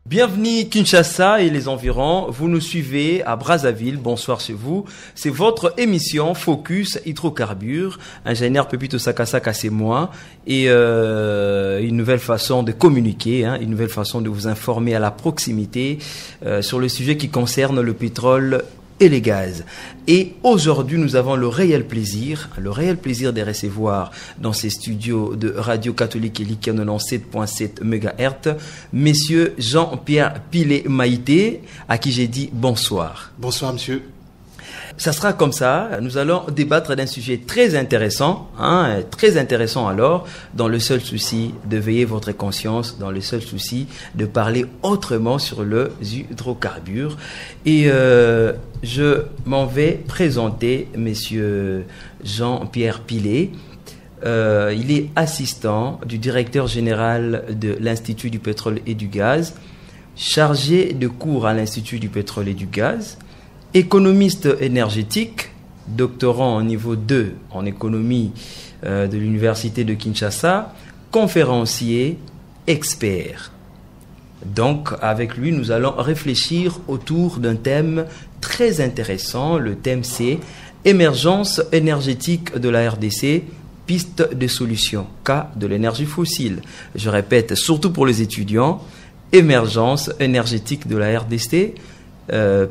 Bienvenue Kinshasa et les environs, vous nous suivez à Brazzaville, bonsoir chez vous. C'est votre émission Focus Hydrocarbures, ingénieur Pepito Sakasaka c'est moi, et une nouvelle façon de communiquer, une nouvelle façon de vous informer à la proximité sur le sujet qui concerne le pétrole et les gaz. Et aujourd'hui, nous avons le réel plaisir de recevoir dans ces studios de Radio Catholique Eliki 97.7 MHz, Monsieur Jean-Pierre Pilé-Maïté, à qui j'ai dit bonsoir. Bonsoir, monsieur. Ça sera comme ça, nous allons débattre d'un sujet très intéressant, alors, dans le seul souci de veiller votre conscience, dans le seul souci de parler autrement sur les hydrocarbures. Et je m'en vais présenter monsieur Jean-Pierre Pilé. Il est assistant du directeur général de l'Institut du pétrole et du gaz, chargé de cours à l'Institut du pétrole et du gaz, économiste énergétique, doctorant en niveau 2 en économie de l'université de Kinshasa, conférencier, expert. Donc, avec lui, nous allons réfléchir autour d'un thème très intéressant. Le thème, c'est émergence énergétique de la RDC, piste de solution, cas de l'énergie fossile. Je répète, surtout pour les étudiants, émergence énergétique de la RDC,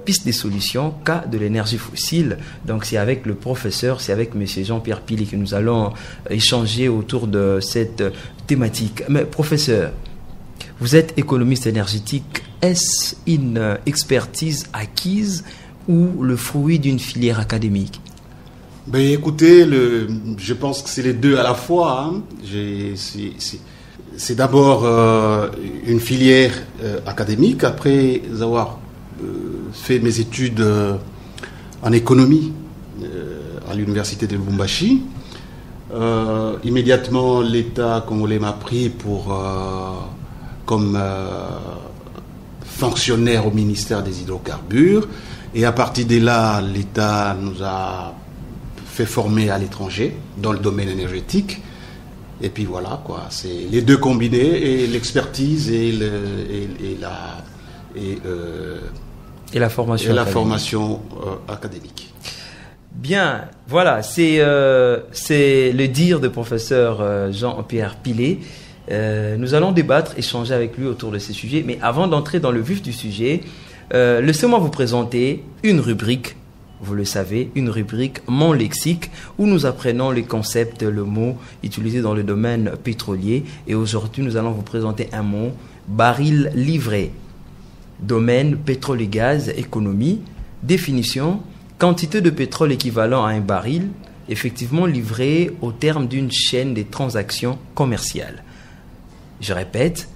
piste des solutions, cas de l'énergie fossile. Donc c'est avec le professeur, c'est avec monsieur Jean-Pierre Pilé que nous allons échanger autour de cette thématique. Mais professeur, vous êtes économiste énergétique. Est-ce une expertise acquise ou le fruit d'une filière académique? Ben écoutez, je pense que c'est les deux à la fois. C'est d'abord une filière académique, après avoir fait mes études en économie à l'université de Lubumbashi. Immédiatement, l'État congolais m'a pris comme fonctionnaire au ministère des hydrocarbures. Et à partir de là, l'État nous a fait former à l'étranger dans le domaine énergétique. Et puis voilà, quoi. C'est les deux combinés, et l'expertise et la formation académique. Bien, voilà, c'est le dire de professeur Jean-Pierre Pilé. Nous allons débattre, échanger avec lui autour de ces sujets. Mais avant d'entrer dans le vif du sujet, laissez-moi vous présenter une rubrique, vous le savez, une rubrique Mon Lexique, où nous apprenons les concepts, le mot utilisé dans le domaine pétrolier. Et aujourd'hui, nous allons vous présenter un mot, baril livré. Domaine, pétrole et gaz, économie, définition, quantité de pétrole équivalent à un baril, effectivement livré au terme d'une chaîne de transactions commerciales. Je répète,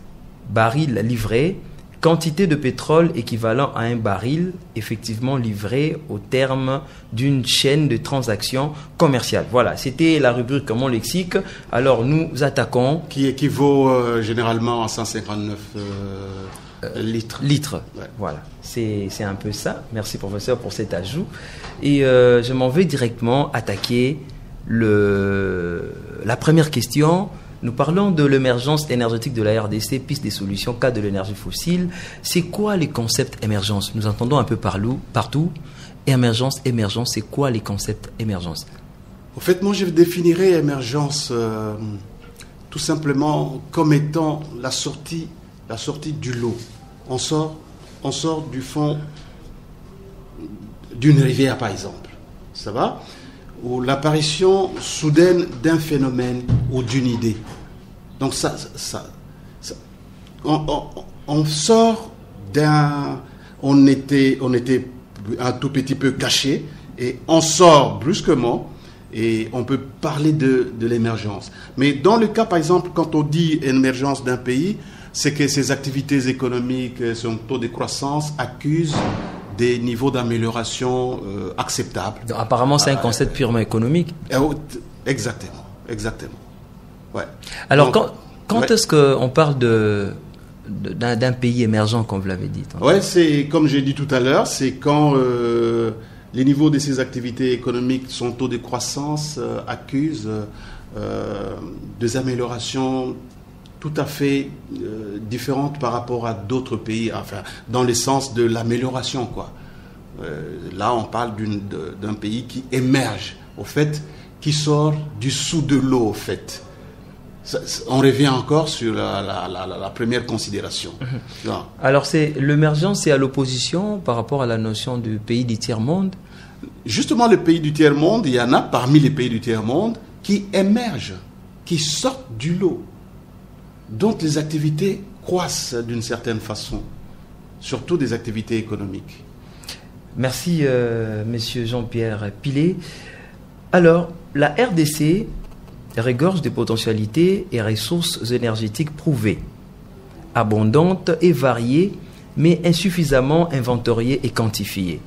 baril livré, quantité de pétrole équivalent à un baril, effectivement livré au terme d'une chaîne de transactions commerciales. Voilà, c'était la rubrique Mon Lexique. Alors nous attaquons. Qui équivaut généralement à 159 litres. Ouais. Voilà, c'est un peu ça. Merci professeur pour cet ajout. Et je m'en vais directement attaquer la première question. Nous parlons de l'émergence énergétique de la RDC, piste des solutions, cas de l'énergie fossile. C'est quoi les concepts émergence? Nous entendons un peu partout. Émergence, c'est quoi les concepts émergence? En fait, moi je définirais émergence tout simplement comme étant la sortie du lot. On sort du fond d'une rivière, par exemple. Ça va? Ou l'apparition soudaine d'un phénomène ou d'une idée. Donc on sort d'un... On était un tout petit peu caché et on sort brusquement et on peut parler de l'émergence. Mais dans le cas, par exemple, quand on dit émergence d'un pays, c'est que ses activités économiques, son taux de croissance accusent des niveaux d'amélioration acceptables. Donc, apparemment, c'est un concept purement économique. Exactement. Ouais. Alors, quand est-ce qu'on parle d'un pays émergent, comme vous l'avez dit. Ouais, c'est comme j'ai dit tout à l'heure, c'est quand les niveaux de ces activités économiques, son taux de croissance accuse des améliorations tout à fait différentes par rapport à d'autres pays, enfin, dans le sens de l'amélioration, quoi. Là, on parle d'un pays qui émerge, au fait, qui sort du dessous de l'eau, au fait. On revient encore sur la première considération. Alors, l'émergence, c'est à l'opposition par rapport à la notion du pays du tiers-monde. Justement, le pays du tiers-monde, il y en a parmi les pays du tiers-monde qui émergent, qui sortent du lot, dont les activités croissent d'une certaine façon, surtout des activités économiques. Merci, monsieur Jean-Pierre Pilet. Alors, la RDC regorge de potentialités et ressources énergétiques prouvées, abondantes et variées, mais insuffisamment inventoriées et quantifiées.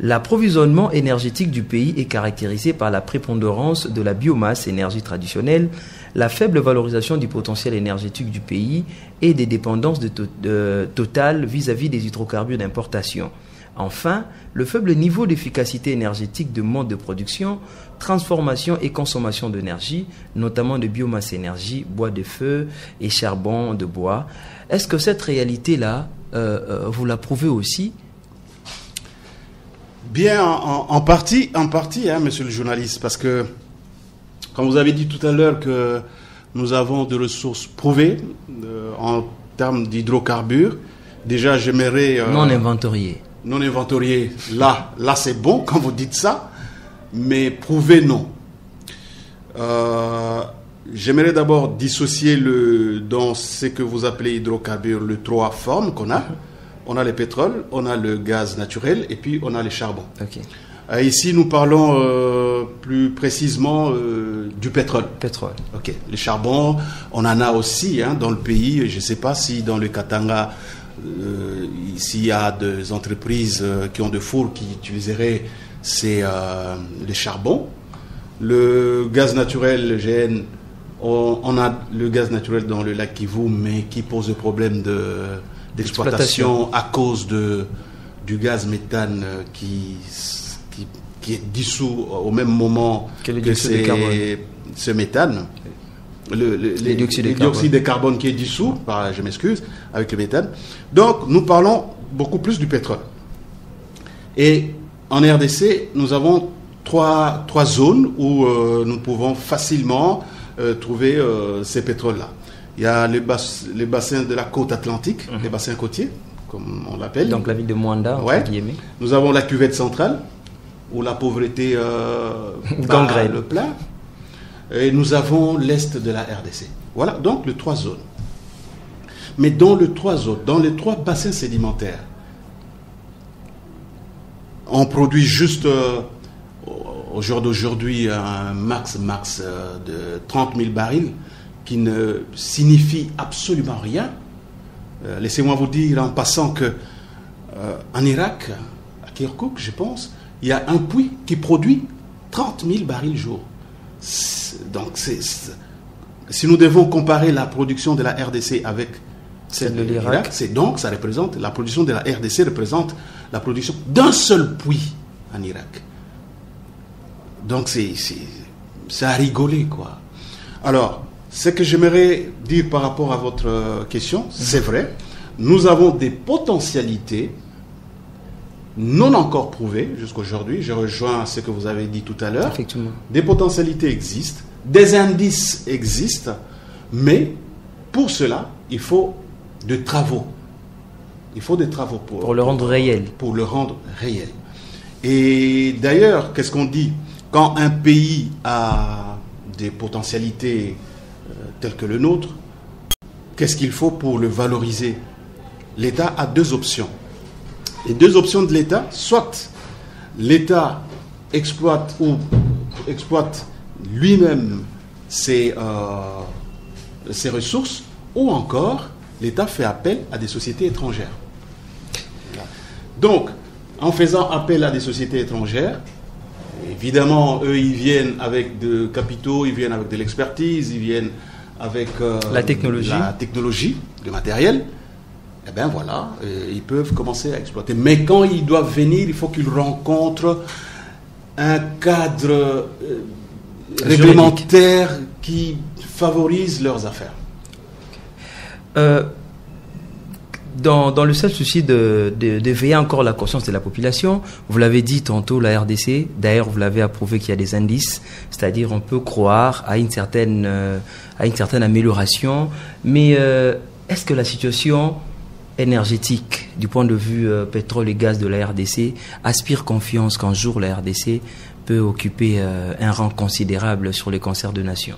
L'approvisionnement énergétique du pays est caractérisé par la prépondérance de la biomasse, énergie traditionnelle, la faible valorisation du potentiel énergétique du pays et des dépendances totales vis-à-vis des hydrocarbures d'importation. Enfin, le faible niveau d'efficacité énergétique de mode de production, transformation et consommation d'énergie, notamment de biomasse énergie, bois de feu et charbon de bois. Est-ce que cette réalité-là, vous la prouvez aussi? Bien, en partie, hein, monsieur le journaliste, parce que, comme vous avez dit tout à l'heure que nous avons des ressources prouvées en termes d'hydrocarbures, déjà j'aimerais... non inventoriées. Non inventorié, là c'est bon quand vous dites ça, mais prouvé non. J'aimerais d'abord dissocier dans ce que vous appelez hydrocarbures, les trois formes qu'on a. On a le pétrole, on a le gaz naturel et puis on a le charbon. Okay. Ici nous parlons plus précisément du pétrole. Pétrole. Ok. Le charbon, on en a aussi hein, dans le pays. Je ne sais pas si dans le Katanga... s'il y a des entreprises qui ont des fours qui utiliseraient le charbon. Le gaz naturel, le GN, on a le gaz naturel dans le lac Kivu, mais qui pose des problèmes d'exploitation à cause du gaz méthane qui est dissous au même moment que ce méthane. Le dioxyde de carbone qui est dissous, je m'excuse, avec le méthane. Donc, nous parlons beaucoup plus du pétrole. Et en RDC, nous avons trois zones où nous pouvons facilement trouver ces pétroles-là. Il y a les bassins de la côte atlantique, les bassins côtiers, comme on l'appelle. Donc la ville de Mwanda, ouais. Nous avons la cuvette centrale, où la pauvreté gangrène le plein. Et nous avons l'est de la RDC. Voilà donc les trois zones. Mais dans les trois bassins sédimentaires, on produit juste au jour d'aujourd'hui un max de 30 000 barils qui ne signifie absolument rien. Laissez-moi vous dire en passant que en Irak, à Kirkuk, je pense, il y a un puits qui produit 30 000 barils jour. Donc, si nous devons comparer la production de la RDC avec celle de l'Irak, ça représente, la production de la RDC représente la production d'un seul puits en Irak. Donc, c'est à rigoler, quoi. Alors, ce que j'aimerais dire par rapport à votre question, c'est vrai, nous avons des potentialités non encore prouvées jusqu'aujourd'hui. Je rejoins ce que vous avez dit tout à l'heure. Effectivement. Des potentialités existent, des indices existent, mais pour cela, il faut des travaux. Il faut des travaux pour le rendre réel. Pour le rendre réel. Et d'ailleurs, qu'est-ce qu'on dit? Quand un pays a des potentialités telles que le nôtre, qu'est-ce qu'il faut pour le valoriser? L'État a deux options. Les deux options de l'État, soit l'État exploite lui-même ses ressources, ou encore l'État fait appel à des sociétés étrangères. Donc, en faisant appel à des sociétés étrangères, évidemment, eux, ils viennent avec de capitaux, ils viennent avec de l'expertise, ils viennent avec la technologie. de matériel, eh bien voilà, ils peuvent commencer à exploiter. Mais quand ils doivent venir, il faut qu'ils rencontrent un cadre réglementaire qui favorise leurs affaires. Dans le seul souci de veiller encore la conscience de la population, vous l'avez dit tantôt, la RDC, d'ailleurs vous l'avez approuvé qu'il y a des indices, c'est-à-dire on peut croire à une certaine amélioration, mais est-ce que la situation énergétique du point de vue pétrole et gaz de la RDC aspire confiance qu'un jour la RDC peut occuper un rang considérable sur les concerts de nations?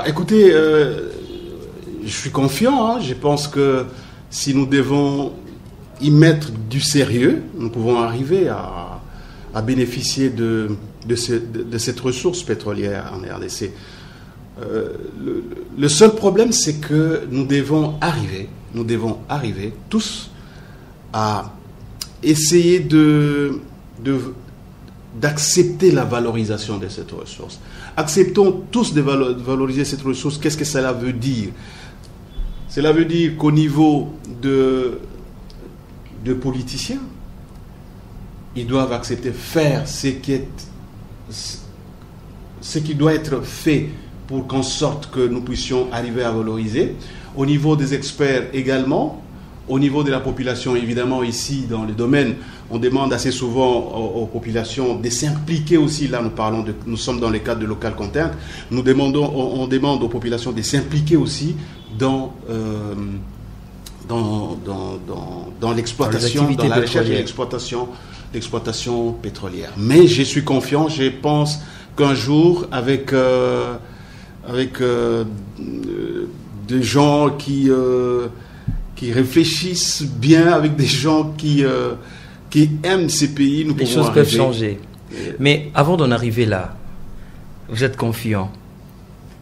Écoutez, je suis confiant, je pense que si nous devons y mettre du sérieux, nous pouvons arriver à bénéficier de cette ressource pétrolière en RDC. Le seul problème, c'est que nous devons arriver tous à essayer d'accepter la valorisation de cette ressource. Acceptons tous de valoriser cette ressource. Qu'est-ce que cela veut dire? Cela veut dire qu'au niveau de politiciens, ils doivent accepter faire ce qui doit être fait pour qu'en sorte que nous puissions arriver à valoriser. Au niveau des experts également, au niveau de la population, évidemment, ici, dans le domaine, on demande assez souvent aux populations de s'impliquer aussi. Là, nous sommes dans le cadre de local content. On demande aux populations de s'impliquer aussi dans l'exploitation, dans la recherche et l'exploitation pétrolière. Mais je suis confiant, je pense qu'un jour, avec des gens qui réfléchissent bien, avec des gens qui aiment ces pays, nous pouvons arriver. Les choses peuvent changer. Mais avant d'en arriver là, vous êtes confiant.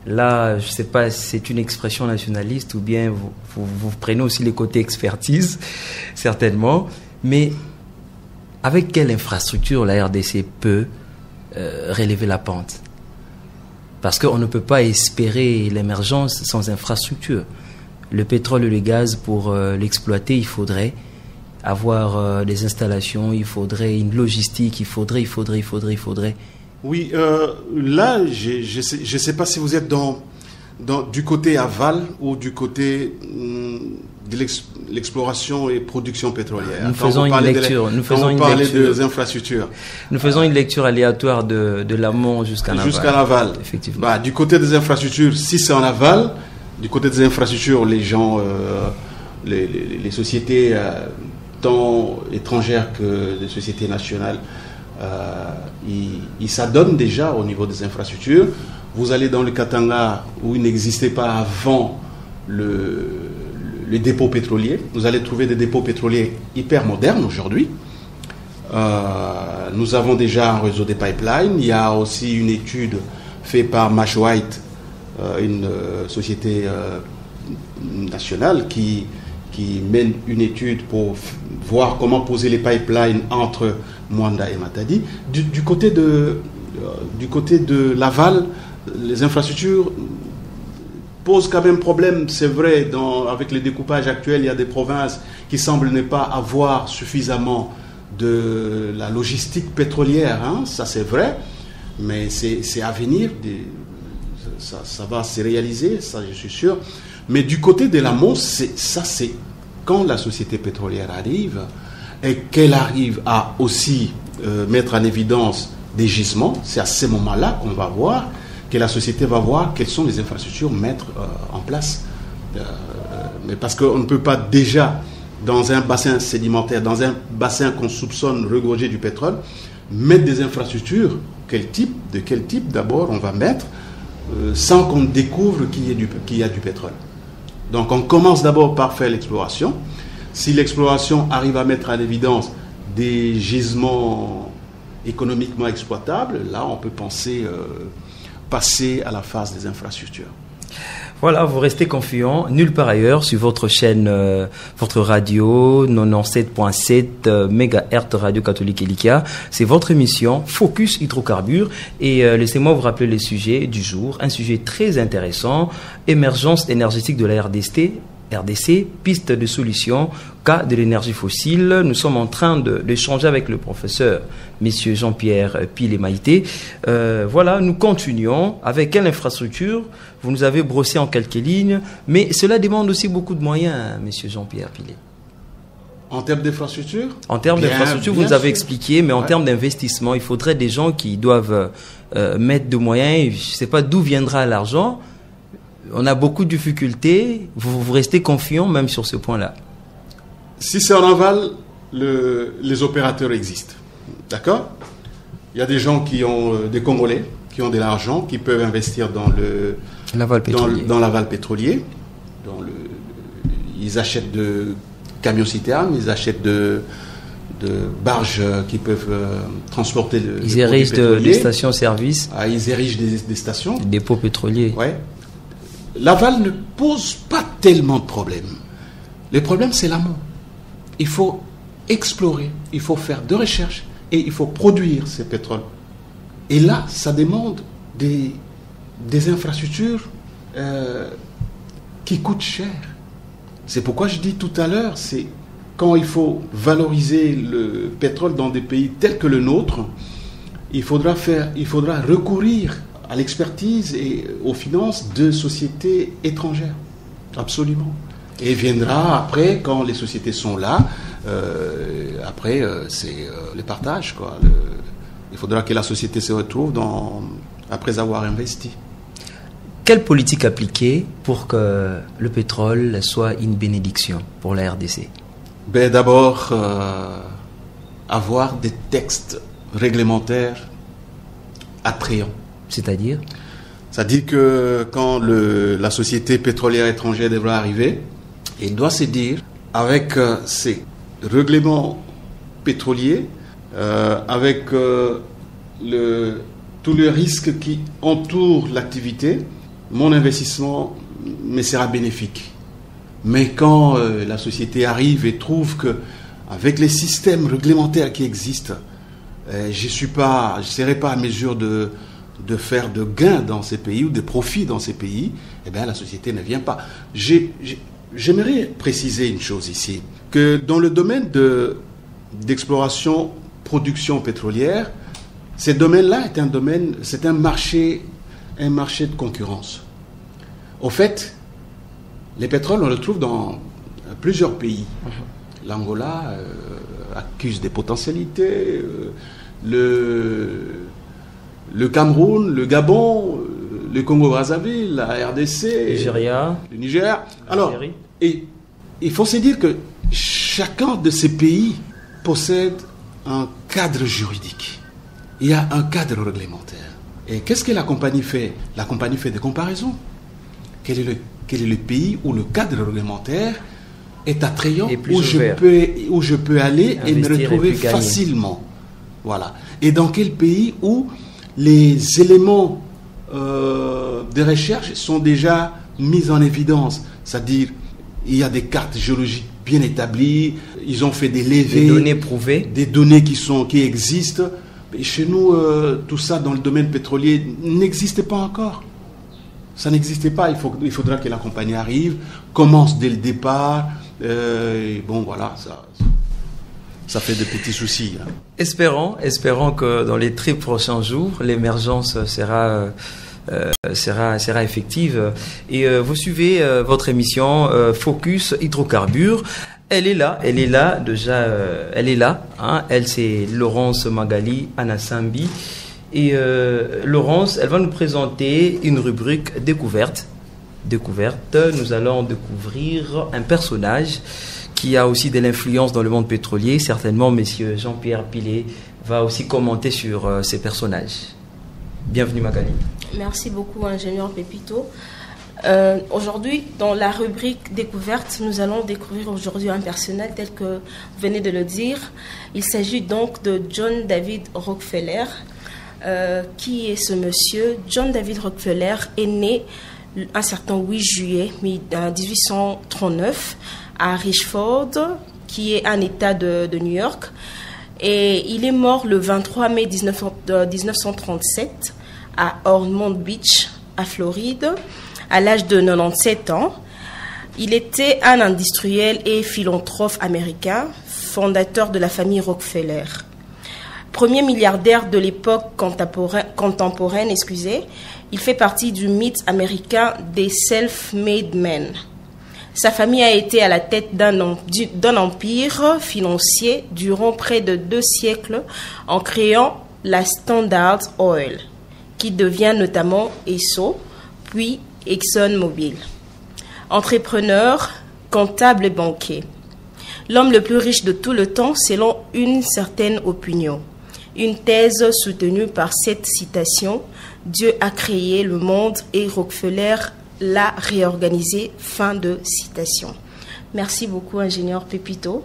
Là, je ne sais pas si c'est une expression nationaliste ou bien vous prenez aussi les côtés expertise, certainement. Mais avec quelle infrastructure la RDC peut relever la pente? Parce qu'on ne peut pas espérer l'émergence sans infrastructure. Le pétrole et le gaz, pour l'exploiter, il faudrait avoir des installations, il faudrait une logistique, il faudrait. Oui, là, je sais pas si vous êtes du côté aval ou du côté de l'exploration et production pétrolière. Nous faisons une lecture. Des infrastructures. Nous faisons une lecture aléatoire de l'amont jusqu'à l'aval. Jusqu'à l'aval. Effectivement. Du côté des infrastructures, si c'est en aval, du côté des infrastructures, les gens, les sociétés tant étrangères que des sociétés nationales, ils s'adonnent déjà au niveau des infrastructures. Vous allez dans le Katanga où il n'existait pas avant le dépôt pétrolier. Vous allez trouver des dépôts pétroliers hyper modernes aujourd'hui. Nous avons déjà un réseau des pipelines. Il y a aussi une étude faite par Mash White, une société nationale qui mène une étude pour voir comment poser les pipelines entre Mwanda et Matadi. Du côté de l'aval, les infrastructures posent quand même problème. C'est vrai, avec les découpages actuels, il y a des provinces qui semblent ne pas avoir suffisamment de la logistique pétrolière. Ça c'est vrai, mais c'est à venir. Ça va se réaliser, ça je suis sûr. Mais du côté de l'amont, c'est quand la société pétrolière arrive et qu'elle arrive à aussi mettre en évidence des gisements, c'est à ce moment-là qu'on va voir, que la société va voir quelles sont les infrastructures mettre en place. Mais parce qu'on ne peut pas déjà, dans un bassin sédimentaire, dans un bassin qu'on soupçonne regorger du pétrole, mettre des infrastructures. De quel type d'abord on va mettre sans qu'on découvre qu'il y a du pétrole. Donc on commence d'abord par faire l'exploration. Si l'exploration arrive à mettre en évidence des gisements économiquement exploitables, là on peut penser passer à la phase des infrastructures. Voilà, vous restez confiant nulle part ailleurs sur votre chaîne, votre radio 97.7 MHz Radio Catholique Elikia. C'est votre émission Focus Hydrocarbures et laissez-moi vous rappeler le sujet du jour, un sujet très intéressant, émergence énergétique de la RDC RDC, piste de solution, cas de l'énergie fossile. Nous sommes en train d'échanger avec le professeur, messieurs Jean-Pierre Pile et Maïté. Voilà, nous continuons. Avec quelle infrastructure? Vous nous avez brossé en quelques lignes, mais cela demande aussi beaucoup de moyens, messieurs Jean-Pierre Pile. En termes d'infrastructure? En termes d'infrastructure, vous nous avez expliqué, mais en termes d'investissement, il faudrait des gens qui doivent mettre de moyens. Je ne sais pas d'où viendra l'argent. On a beaucoup de difficultés. Vous restez confiant même sur ce point-là? Si c'est en aval, les opérateurs existent. D'accord? Il y a des gens qui ont, des Congolais, qui ont de l'argent, qui peuvent investir dans l'aval pétrolier. Dans l'aval pétrolier. Ils achètent de camions-citernes, ils achètent de barges qui peuvent transporter le Ils érigent des stations-service. Ah, ils érigent des stations. Des dépôts pétroliers. Ouais. L'aval ne pose pas tellement de problèmes. Le problème, c'est l'amont. Il faut explorer, il faut faire de recherches et il faut produire ces pétroles. Et là, ça demande des infrastructures qui coûtent cher. C'est pourquoi je dis tout à l'heure, c'est quand il faut valoriser le pétrole dans des pays tels que le nôtre, il faudra recourir à l'expertise et aux finances de sociétés étrangères. Absolument. Et viendra après, quand les sociétés sont là, c'est le partage, quoi. Il faudra que la société se retrouve après avoir investi. Quelle politique appliquer pour que le pétrole soit une bénédiction pour la RDC? D'abord, avoir des textes réglementaires attrayants. C'est-à-dire que quand la société pétrolière étrangère devra arriver, il doit se dire, avec ces règlements pétroliers, avec tous les risques qui entourent l'activité, mon investissement me sera bénéfique. Mais quand la société arrive et trouve que, avec les systèmes réglementaires qui existent, je ne serai pas à mesure de faire de gains dans ces pays ou de profits dans ces pays, eh bien la société ne vient pas. J'aimerais préciser une chose ici, que dans le domaine d'exploration, production pétrolière, ce domaine-là c'est un marché de concurrence. Au fait, les pétroles, on le trouve dans plusieurs pays. L'Angola accuse des potentialités, le Cameroun, le Gabon, le Congo-Brazzaville, la RDC, le Niger. Alors, et il faut se dire que chacun de ces pays possède un cadre juridique. Il y a un cadre réglementaire. Et qu'est-ce que la compagnie fait? La compagnie fait des comparaisons. Quel est le pays où le cadre réglementaire est attrayant, où je peux aller et me retrouver facilement. Voilà. Et dans quel pays où les éléments de recherche sont déjà mis en évidence. C'est-à-dire, il y a des cartes géologiques bien établies, ils ont fait des levées, des données prouvées, des données qui existent. Et chez nous, tout ça dans le domaine pétrolier n'existait pas encore. Ça n'existait pas. Il faudra que la compagnie arrive, commence dès le départ. Et bon, voilà, ça fait de petits soucis. Hein. Espérons que dans les très prochains jours, l'émergence sera effective. Et vous suivez votre émission Focus Hydrocarbures. Elle est là déjà. Elle est là. Hein. Elle, c'est Laurence Magali Anasambi. Et Laurence, elle va nous présenter une rubrique découverte. Nous allons découvrir un personnage qui a aussi de l'influence dans le monde pétrolier. Certainement, monsieur Jean-Pierre Pile va aussi commenter sur ces personnages. Bienvenue Magali. Merci beaucoup, ingénieur Pépito. Aujourd'hui, dans la rubrique découverte, nous allons découvrir aujourd'hui un personnage tel que vous venez de le dire. Il s'agit donc de John David Rockefeller. Qui est ce monsieur? John David Rockefeller est né un certain 8 juillet 1839 à Richford, qui est un État de New York. Et il est mort le 23 mai 1937 à Ormond Beach, à Floride, à l'âge de 97 ans. Il était un industriel et philanthrope américain, fondateur de la famille Rockefeller. Premier milliardaire de l'époque contemporaine, il fait partie du mythe américain des self-made men. Sa famille a été à la tête d'un empire financier durant près de 2 siècles en créant la Standard Oil, qui devient notamment Esso, puis ExxonMobil. Entrepreneur, comptable et banquier. L'homme le plus riche de tout le temps selon une certaine opinion. Une thèse soutenue par cette citation, « Dieu a créé le monde et Rockefeller l'a réorganisé », fin de citation. Merci beaucoup, ingénieur Pépito.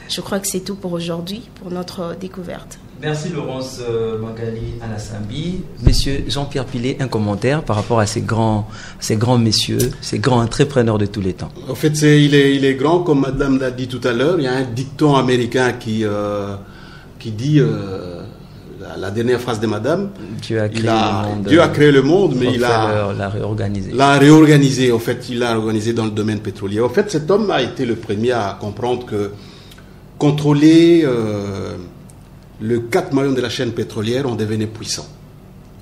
Je crois que c'est tout pour aujourd'hui, pour notre découverte. Merci Laurence Magali Anassambi. Monsieur Jean-Pierre Pilet, un commentaire par rapport à ces grands messieurs, ces grands entrepreneurs de tous les temps. En fait, il est grand, comme madame l'a dit tout à l'heure. Il y a un dicton américain qui dit, la dernière phrase de madame, Dieu a créé le monde, mais il l'a réorganisé. En fait, il l'a réorganisé dans le domaine pétrolier. En fait, cet homme a été le premier à comprendre que contrôler le 4 maillons de la chaîne pétrolière, on devenait puissant.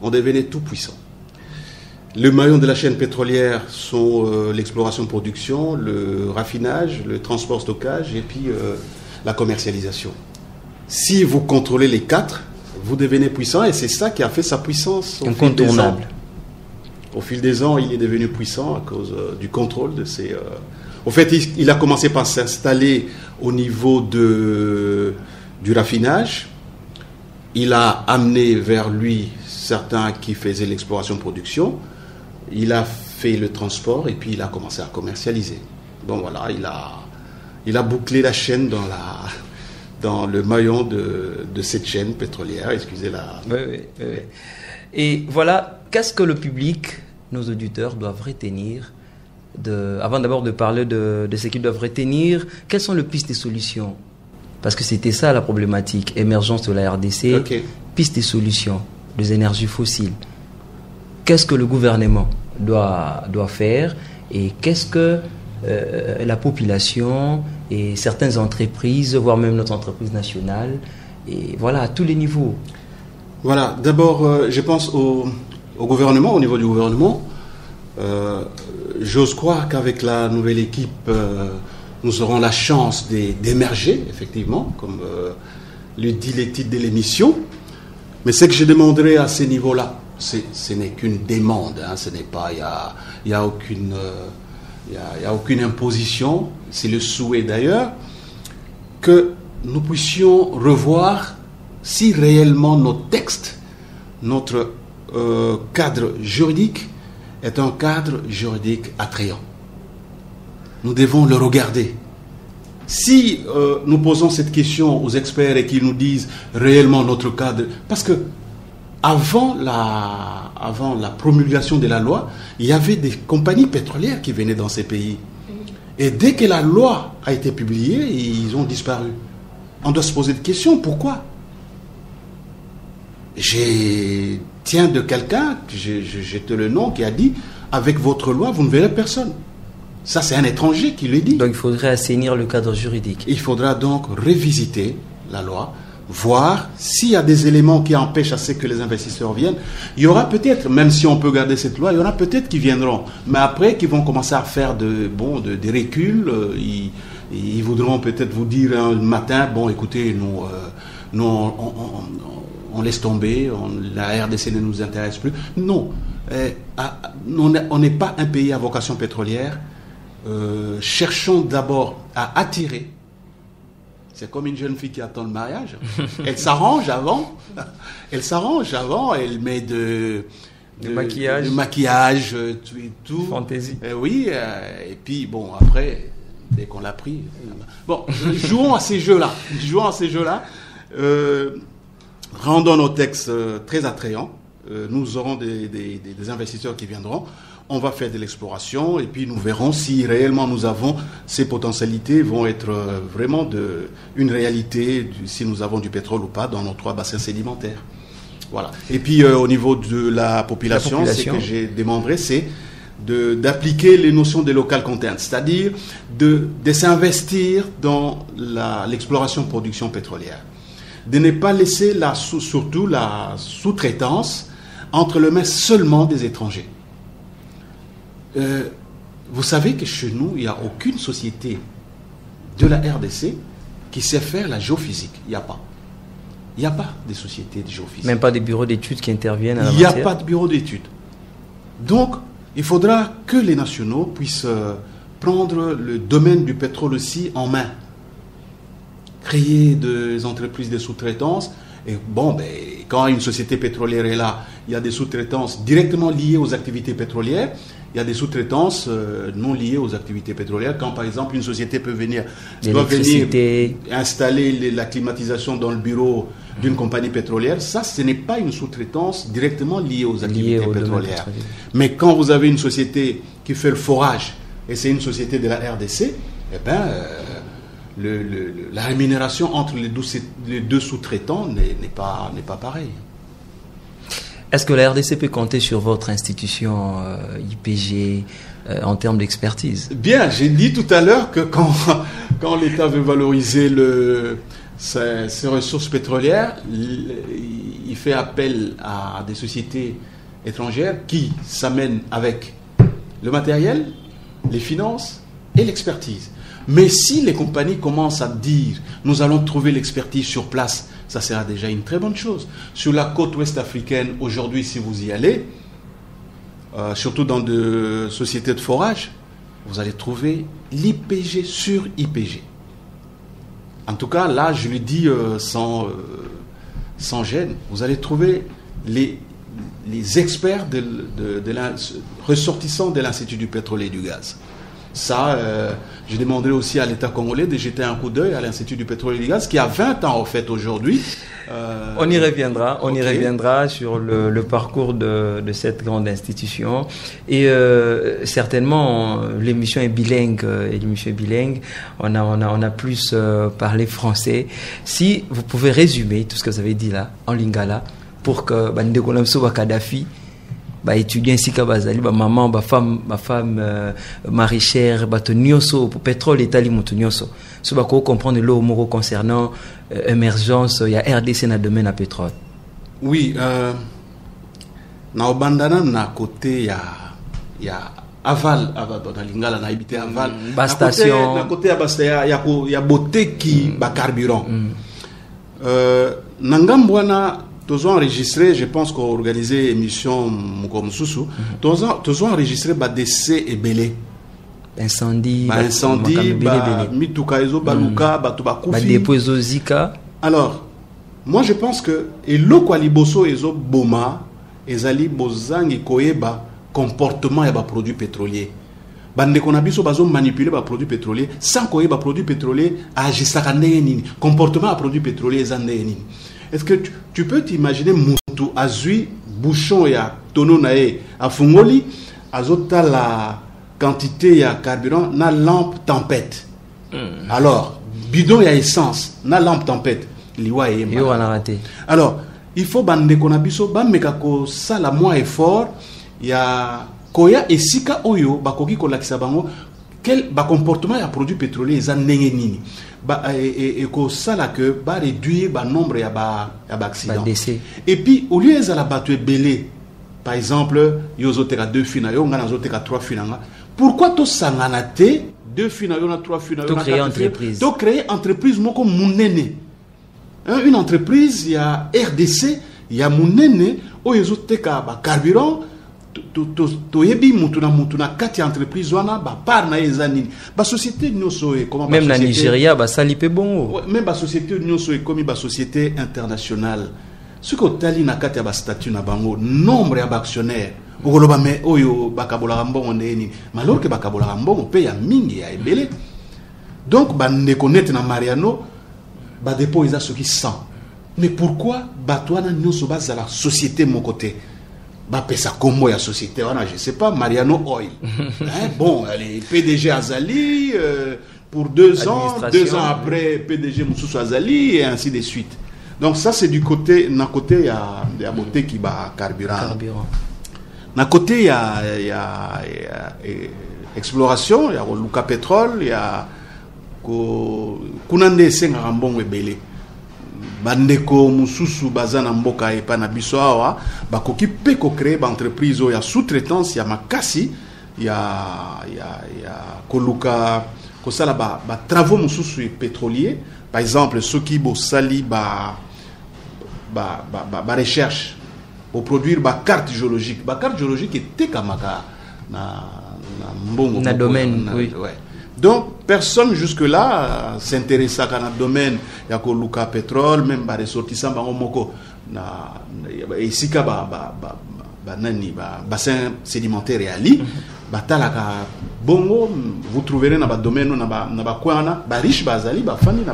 On devenait tout puissant. Le maillon de la chaîne pétrolière sont l'exploration-production, le raffinage, le transport-stockage et puis la commercialisation. Si vous contrôlez les 4, vous devenez puissant et c'est ça qui a fait sa puissance incontournable. Au fil des ans, il est devenu puissant à cause du contrôle de ses... En fait, il a commencé par s'installer au niveau du raffinage. Il a amené vers lui certains qui faisaient l'exploration-production. Il a fait le transport et puis il a commencé à commercialiser. Bon voilà, il a bouclé la chaîne dans le maillon de cette chaîne pétrolière. Excusez-la. Oui. Et voilà, qu'est-ce que le public, nos auditeurs, doivent retenir avant d'abord de parler de ce qu'ils doivent retenir, quelles sont les pistes et solutions? Parce que c'était ça la problématique, émergence de la RDC, pistes et solutions des énergies fossiles. Qu'est-ce que le gouvernement doit faire et qu'est-ce que la population et certaines entreprises, voire même notre entreprise nationale, et voilà, à tous les niveaux. Voilà, d'abord, je pense au gouvernement, au niveau du gouvernement. J'ose croire qu'avec la nouvelle équipe, nous aurons la chance d'émerger, effectivement, comme le dit le titre de l'émission. Mais ce que je demanderai à ces niveaux-là, ce n'est qu'une demande, hein, ce n'est pas, il y a aucune imposition, c'est le souhait d'ailleurs, que nous puissions revoir si réellement notre texte, notre cadre juridique est un cadre juridique attrayant. Nous devons le regarder. Si nous posons cette question aux experts et qu'ils nous disent réellement notre cadre, parce que avant la promulgation de la loi, il y avait des compagnies pétrolières qui venaient dans ces pays. Et dès que la loi a été publiée, ils ont disparu. On doit se poser des questions. Pourquoi? Tiens de quelqu'un, j'ai le nom, qui a dit « Avec votre loi, vous ne verrez personne ». Ça, c'est un étranger qui le dit. Donc, il faudrait assainir le cadre juridique. Il faudra donc revisiter la loi, voir s'il y a des éléments qui empêchent à ce que les investisseurs viennent. Il y aura peut-être, même si on peut garder cette loi, il y aura peut-être qui viendront. Mais après, qui vont commencer à faire des reculs. Ils voudront peut-être vous dire un matin, bon, écoutez, nous on laisse tomber, la RDC ne nous intéresse plus. Non, on n'est pas un pays à vocation pétrolière. Cherchons d'abord à attirer. C'est comme une jeune fille qui attend le mariage. Elle s'arrange avant. Elle met du maquillage, tout. Fantaisie. Oui, et puis bon, après, dès qu'on l'a pris. Bon, jouons à ces jeux-là. Rendons nos textes très attrayants. Nous aurons des investisseurs qui viendront. On va faire de l'exploration et puis nous verrons si réellement nous avons ces potentialités vont être vraiment une réalité, si nous avons du pétrole ou pas dans nos 3 bassins sédimentaires. Voilà. Et puis au niveau de la population, ce que j'ai demandé, c'est d'appliquer les notions de local content, c'est-à-dire de s'investir dans l'exploration-production pétrolière, de ne pas laisser surtout la sous-traitance entre les mains seulement des étrangers. Vous savez que chez nous, il n'y a aucune société de la RDC qui sait faire la géophysique. Il n'y a pas. Il n'y a pas de société de géophysique. Même pas de bureaux d'études qui interviennent à la matière. Il n'y a pas de bureau d'études. Donc, il faudra que les nationaux puissent prendre le domaine du pétrole aussi en main. Créer des entreprises de sous-traitance. Et bon, quand une société pétrolière est là, il y a des sous-traitances directement liées aux activités pétrolières. Il y a des sous-traitances non liées aux activités pétrolières. Quand, par exemple, une société doit venir installer la climatisation dans le bureau d'une compagnie pétrolière, ça, ce n'est pas une sous-traitance directement liée aux activités pétrolières. Mais quand vous avez une société qui fait le forage, et c'est une société de la RDC, eh bien, la rémunération entre les deux sous-traitants n'est pas pareille. Est-ce que la RDC peut compter sur votre institution IPG en termes d'expertise? Bien, j'ai dit tout à l'heure que quand l'État veut valoriser ses ressources pétrolières, il fait appel à des sociétés étrangères qui s'amènent avec le matériel, les finances et l'expertise. Mais si les compagnies commencent à dire « nous allons trouver l'expertise sur place », ça sera déjà une très bonne chose. Sur la côte ouest africaine, aujourd'hui, si vous y allez, surtout dans des sociétés de forage, vous allez trouver l'IPG sur IPG. En tout cas, là, je le dis sans gêne, vous allez trouver les experts ressortissants de l'Institut du pétrole et du gaz. Ça, je demanderai aussi à l'État congolais de jeter un coup d'œil à l'Institut du pétrole et du gaz qui a 20 ans en fait aujourd'hui. On y reviendra, y reviendra sur le parcours de cette grande institution. Et certainement, l'émission est bilingue. On a plus parlé français. Si vous pouvez résumer tout ce que vous avez dit là, en lingala, pour que Bandekolamso Kadhafi étudiant ici bazali maman femme maraîchère nyoso pour pétrole etali mutu nyoso so ba ko comprendre le mot concernant émergence il y a RDC na domaine à pétrole. Oui, na obandana na côté ya aval dans lingala na habité aval station na côté ya basta ya beauté qui ba carburant nangambwana tous enregistré, je pense qu'on a organisé une émission comme Soussou. Tous enregistré décès et belé. Incendie, Mitoukaezo, Baluka, Batoubakufi. Dépozo Zika. Alors, moi je pense que et loko aliboso ezo boma, ezali bozangi koyeba comportement ya ba produits pétroliers. Bande konabiso bazo manipuler ba produits pétroliers sans koyeba produits pétroliers agisaka ndenge nini, comportement à produits pétroliers ndenge nini. Est-ce que tu peux t'imaginer Moutou Azui, bouchon et à tonneau nae à Fungoli, azota la quantité ya carburant na lampe tempête. Alors, bidon ya essence na lampe tempête. Liwa e raté. Alors, il faut bande konabiso ba mekako ça la moins effort ya koya esika oyo bakoki kolakisa bango quel comportement ya produits pétroliers za ndenge nini. Et que ça là que va réduire le nombre d'accidents. Et puis au lieu de la battre belé, par exemple, il y a 2 fins, il y a 3 fins. Pourquoi tout ça n'a pas 2 fins, il y a 3 fins, tout créer entreprise. Tout créer entreprise, moi comme mon aîné. Une entreprise, il y a RDC, il y a mon aîné, où il y a carburant. Entreprise société même la Nigeria salipe bon même la société comme la société internationale ce que tali na kati ya statut na bango nombre ya actionnaires okoloba me oyo bakabola mbongo ndeni malor ke bakabola mbongo pe ya mingi ya ebele donc bande connaître na Mariano ba dépôt ils a ce qui sent mais pourquoi batwana nyoso bazala société mon côté pesa combo ya société wana je sais pas Mariano Oil bon allez PDG Azali pour 2 ans 2 ans après PDG Moussoussou Azali et ainsi de suite donc ça c'est du côté d'un côté il y a beauté qui bat carburant D'un côté, il y a exploration, il y a Luka Pétrole, il y a Kunande Senga Mbongo Ebele. Bandeko mususu bazana mboka epa na biso awa bakoki pe ko créer ba entreprise ya sous-traitance ya makasi ya koluka kosala ba travaux mususu pétrolier par exemple ceux qui bo sali ba recherche pour produire ba carte géologique était kamaka na mbongo na domaine oui ouais. Donc, personne jusque-là s'intéresse à un domaine, il y a Luka Pétrole, même des ressortissants, ici, bassin sédimentaire et ali, bongo, vous trouverez dans le domaine, dans le riche, bazali, famille,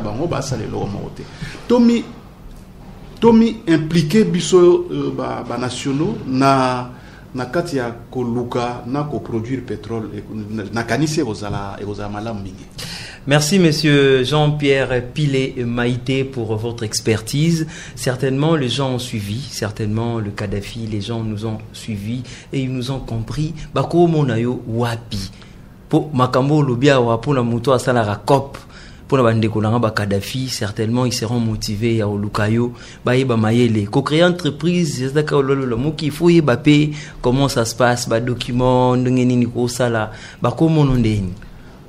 Tommy impliqué biso nationaux na kati ya koluka na ko produire pétrole na kanise ozala malamu mingi. Merci monsieur Jean-Pierre Pilé Maïté pour votre expertise. Certainement les gens ont suivi, certainement le Kadhafi, les gens nous ont suivis et ils nous ont compris bako monayo wapi. Po makambo lobia wa pour la moto asala rakop. Pour la bande de Kadhafi, certainement ils seront motivés à Olukayo, ba mayele. Ko créer entreprise, c'est d'accord le mot qu'il faut payer, comment ça se passe, ba document, ndengeni ni ko sala, ba comment on ndeni.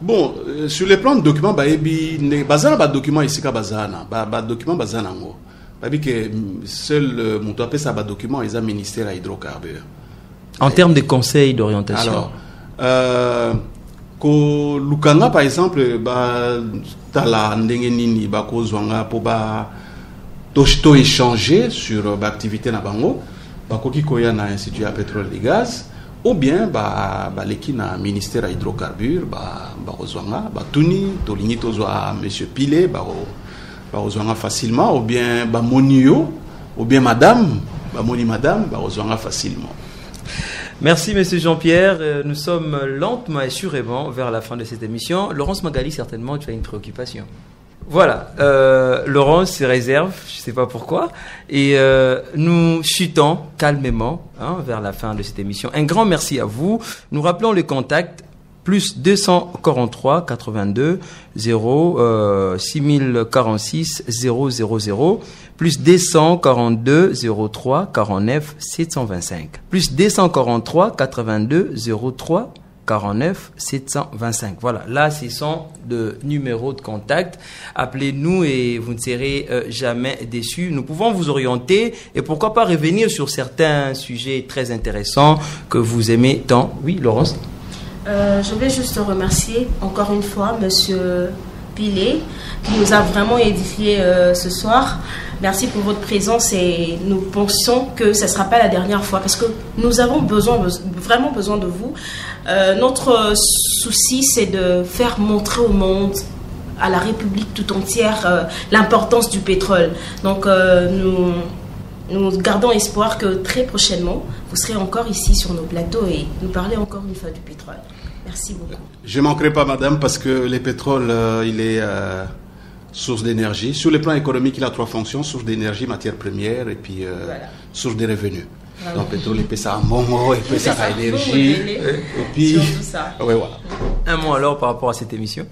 Bon, sur le plan de documents ne bazana ba document ici ka bazana, ba document bazana ngo. Ba bi que seul moto appelle ça ba document ils a ministère à hydrocarbures. En termes de conseils d'orientation. Alors ko lukanga par exemple tala ndenge nini ko zwanga po to échanger sur activité na bango koki koya na institut à pétrole et gaz ou bien leki na ministère à hydrocarbures zwanga tuni to lingi to zwa monsieur Pilé zwanga facilement ou bien monio ou bien madame zwanga facilement. Merci Monsieur Jean-Pierre. Nous sommes lentement et sûrement vers la fin de cette émission. Laurence Magali, certainement, tu as une préoccupation. Voilà, Laurence se réserve, je ne sais pas pourquoi. Et nous chutons calmement vers la fin de cette émission. Un grand merci à vous. Nous rappelons le contact plus 243 82 0 6046 000 plus 242 03 49 725 plus 243 82 03 49 725. Voilà, là ce sont de numéros de contact. Appelez-nous et vous ne serez jamais déçus. Nous pouvons vous orienter et pourquoi pas revenir sur certains sujets très intéressants que vous aimez tant. Oui, Laurence. Je voulais juste remercier encore une fois Monsieur Pilé qui nous a vraiment édifié ce soir. Merci pour votre présence et nous pensons que ce ne sera pas la dernière fois parce que nous avons vraiment besoin de vous. Notre souci, c'est de faire montrer au monde, à la République tout entière, l'importance du pétrole. Donc, nous gardons espoir que très prochainement, vous serez encore ici sur nos plateaux et nous parler encore une fois du pétrole. Merci beaucoup. Je ne manquerai pas, madame, parce que le pétrole, il est source d'énergie. Sur le plan économique, il a 3 fonctions: source d'énergie, matière première et puis voilà. Source de revenus. Voilà. Donc, le pétrole, il peut ça à mongo, il peut ça à énergie. Et puis, ça. Ouais, voilà. Un mot alors par rapport à cette émission.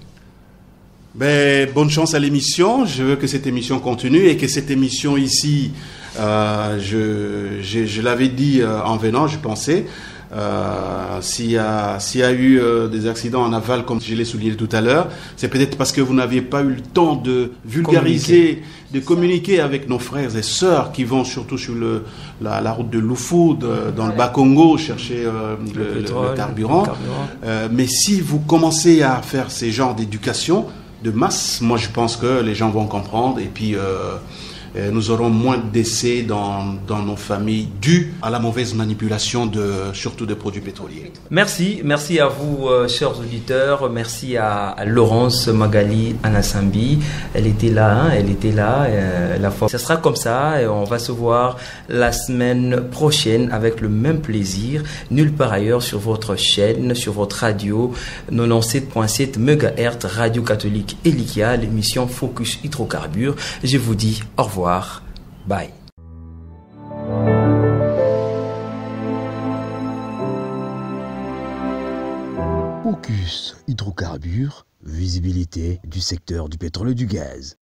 Bonne chance à l'émission. Je veux que cette émission continue et que cette émission ici, je l'avais dit en venant, je pensais, s'il y a eu des accidents en aval, comme je l'ai souligné tout à l'heure, c'est peut-être parce que vous n'aviez pas eu le temps de vulgariser, de communiquer avec nos frères et sœurs qui vont surtout sur la route de Loufoud, dans le Bas-Congo, chercher le carburant. Mais si vous commencez à faire ces genres d'éducation de masse, moi je pense que les gens vont comprendre et puis nous aurons moins de décès dans nos familles dus à la mauvaise manipulation surtout des produits pétroliers. Merci à vous chers auditeurs, merci à Laurence Magali Anasambi, elle était là, la fois. Ça sera comme ça et on va se voir la semaine prochaine avec le même plaisir, nulle part ailleurs sur votre chaîne, sur votre radio 97.7 MHz Radio Catholique Elikia, l'émission Focus Hydrocarbures. Je vous dis au revoir. Bye. Focus Hydrocarbures, visibilité du secteur du pétrole et du gaz.